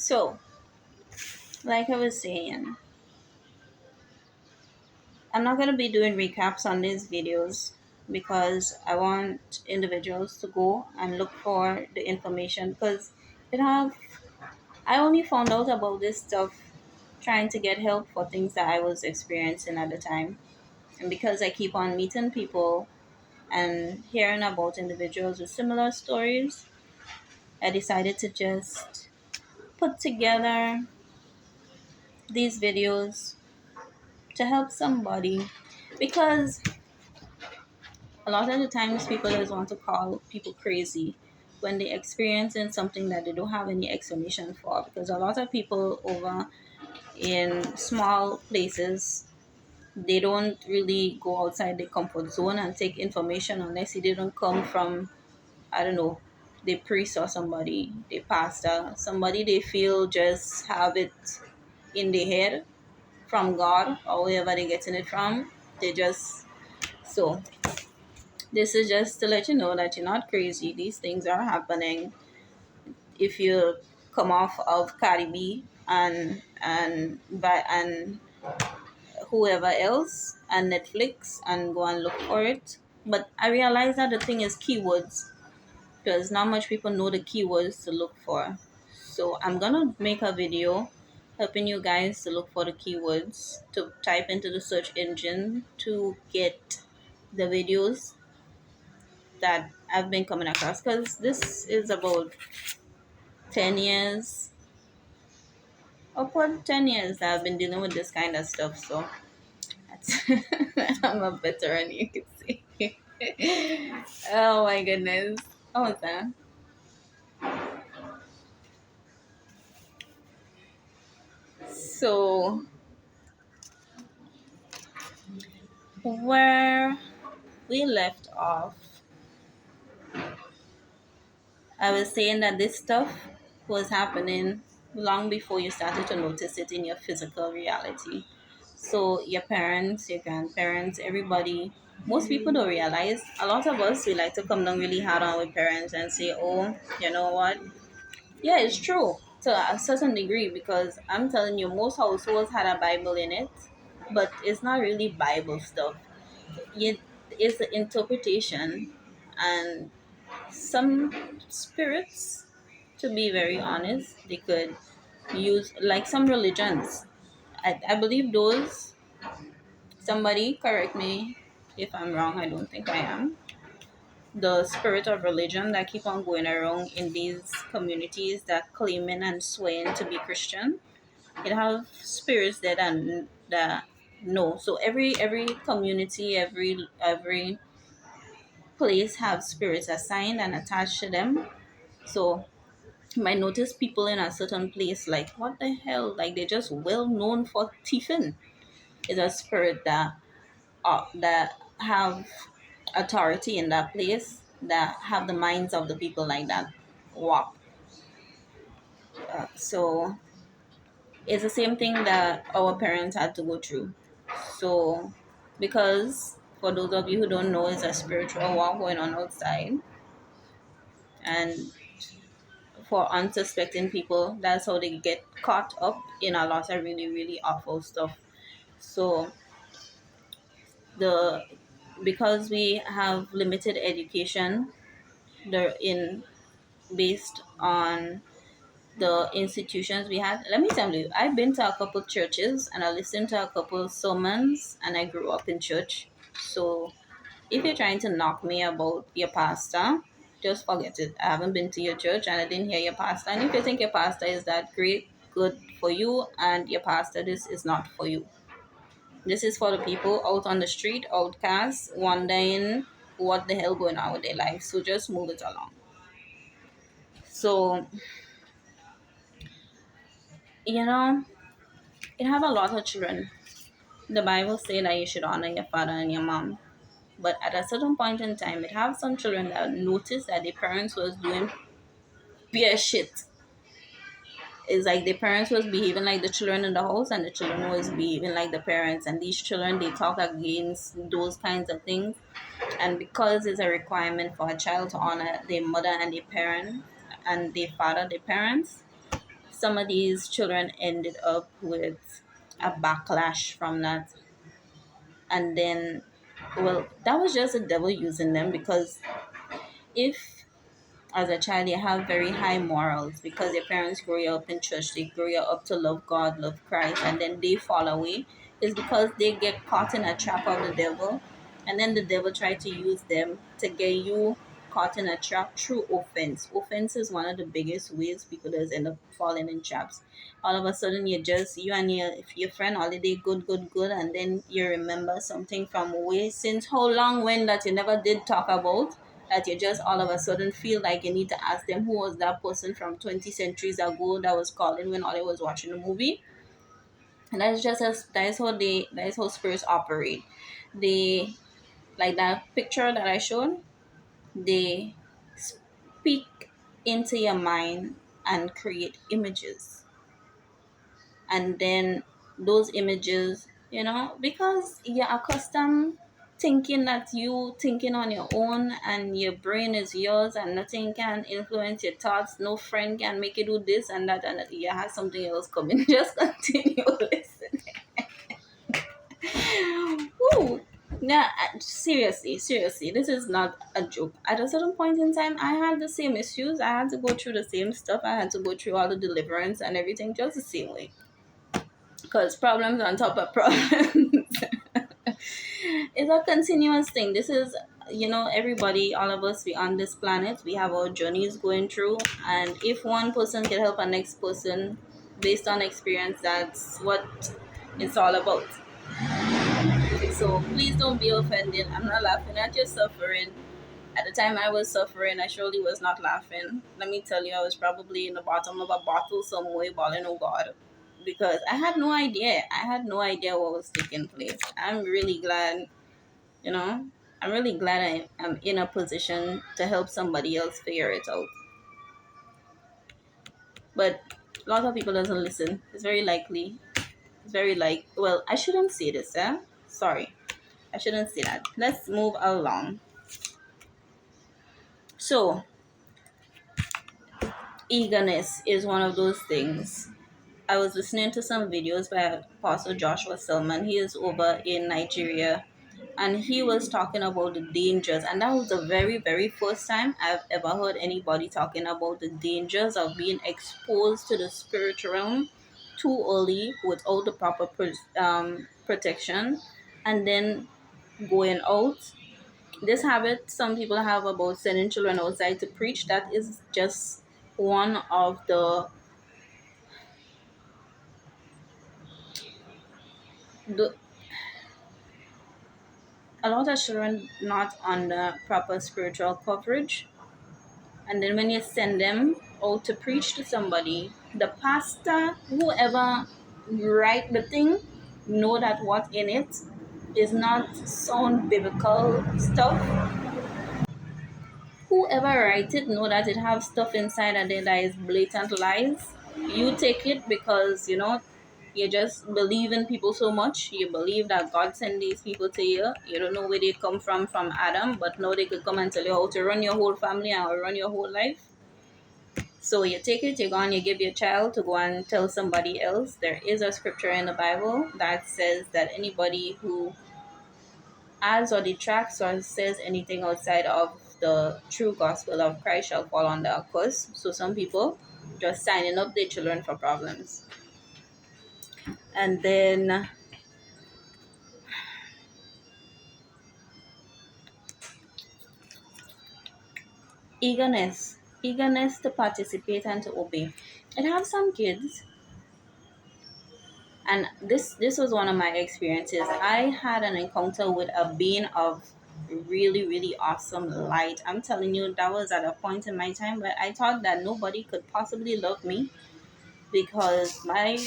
So, like I was saying, I'm not going to be doing recaps on these videos because I want individuals to go and look for the information because it have I only found out about this stuff trying to get help for things that I was experiencing at the time. And because I keep on meeting people and hearing about individuals with similar stories, I decided to just put together these videos to help somebody because a lot of the times people just want to call people crazy when they experiencing something that they don't have any explanation for, because a lot of people over in small places, they don't really go outside the comfort zone and take information unless it didn't come from, I don't know, the priest or somebody, the pastor, somebody they feel just have it in their head from God or wherever they're getting it from. They just, so this is just to let you know that you're not crazy. These things are happening. If you come off of Cardi B and whoever else and Netflix and go and look for it. But I realize that the thing is keywords, because not much people know the keywords to look for. So I'm gonna make a video helping you guys to look for the keywords to type into the search engine to get the videos that I've been coming across, because this is about 10 years, upward 10 years that I've been dealing with this kind of stuff. So that's I'm a veteran, you can see. Oh my goodness. Oh, what's that? So, where we left off, I was saying that this stuff was happening long before you started to notice it in your physical reality. So your parents, your grandparents, everybody, most people don't realize. A lot of us, we like to come down really hard on our parents and say, oh, you know what? Yeah, it's true to a certain degree, because I'm telling you, most households had a Bible in it, but it's not really Bible stuff. It's the interpretation and some spirits, to be very honest, they could use, like some religions. I believe those, somebody correct me if I'm wrong, I don't think I am. The spirit of religion that keep on going around in these communities that claiming and swearing to be Christian, it have spirits that no. So every community, every place have spirits assigned and attached to them. So you might notice people in a certain place, like, what the hell, like they're just well known for thieving. It's a spirit that have authority in that place, that have the minds of the people like that walk. So it's the same thing that our parents had to go through. So because for those of you who don't know, it's a spiritual walk going on outside, and for unsuspecting people, that's how they get caught up in a lot of really really awful stuff. So the because we have limited education, they're in based on the institutions we had. Let me tell you, I've been to a couple churches and I listened to a couple sermons, and I grew up in church. So if you're trying to knock me about your pastor, just forget it. I haven't been to your church and I didn't hear your pastor. And if you think your pastor is that great, good for you, and your pastor, this is not for you. This is for the people out on the street, outcasts, wondering what the hell going on with their life. So just move it along. So, you know, it have a lot of children. The Bible say that you should honor your father and your mom. But at a certain point in time, it have some children that notice that their parents was doing beer shit. It's like the parents was behaving like the children in the house, and the children was behaving like the parents. And these children, they talk against those kinds of things. And because it's a requirement for a child to honor their mother and their parent and their father, their parents, some of these children ended up with a backlash from that. And then, well, that was just the devil using them, because if as a child you have very high morals because your parents grew you up in church, they grew you up to love God, love Christ, and then they fall away, is because they get caught in a trap of the devil, and then the devil try to use them to get you caught in a trap through offense. Offense is one of the biggest ways people just end up falling in traps. All of a sudden you just, you and your friend holiday, good, and then you remember something from way since how long when that you never did talk about, that you just all of a sudden feel like you need to ask them who was that person from 20 centuries ago that was calling when all I was watching the movie. And that's just as that is how spirits operate. They, like that picture that I showed, they speak into your mind and create images, and then those images, because you're accustomed thinking that you thinking on your own and your brain is yours and nothing can influence your thoughts, no friend can make you do this and that, and that you have something else coming. Just continue listening. Ooh. Yeah, seriously, this is not a joke. At a certain point in time, I had the same issues. I had to go through the same stuff. I had to go through all the deliverance and everything just the same way, because problems on top of problems. It's a continuous thing. This is, everybody, all of us, we on this planet, we have our journeys going through, and if one person can help a next person based on experience, that's what it's all about. So please don't be offended. I'm not laughing at your suffering. At the time I was suffering, I surely was not laughing. Let me tell you, I was probably in the bottom of a bottle somewhere, bawling, oh God, because I had no idea. I had no idea what was taking place. I'm really glad, you know, I'm really glad I'm in a position to help somebody else figure it out. But a lot of people doesn't listen. It's very likely. It's very well, I shouldn't say this, eh? Sorry. I shouldn't say that. Let's move along. So, eagerness is one of those things. I was listening to some videos by Apostle Joshua Selman. He is over in Nigeria, and he was talking about the dangers. And that was the very, very first time I've ever heard anybody talking about the dangers of being exposed to the spiritual realm too early without the proper protection, and then going out. This habit some people have about sending children outside to preach, that is just one of the a lot of children not under proper spiritual coverage. And then when you send them out to preach to somebody, the pastor, whoever write the thing, know that what in it is not sound biblical stuff. Whoever write it know that it have stuff inside of there that is blatant lies. You take it because you just believe in people so much. You believe that God sent these people to you. You don't know where they come from Adam, but now they could come and tell you how to run your whole family and run your whole life. So you take it, you go and you give your child to go and tell somebody else. There is a scripture in the Bible that says that anybody who adds or detracts or says anything outside of the true gospel of Christ shall fall under a curse. So some people just signing up their children for problems. And then eagerness to participate and to obey. I have some kids, and this was one of my experiences. I had an encounter with a being of really, really awesome light. I'm telling you, that was at a point in my time where I thought that nobody could possibly love me, because my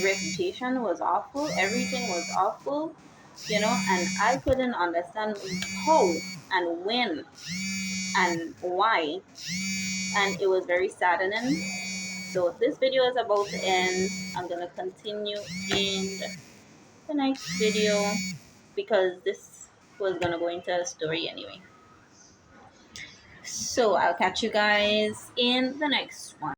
reputation was awful, everything was awful, and I couldn't understand how and when and why, and it was very saddening. So this video is about to end. I'm gonna continue in the next video, because this was gonna go into a story anyway. So I'll catch you guys in the next one.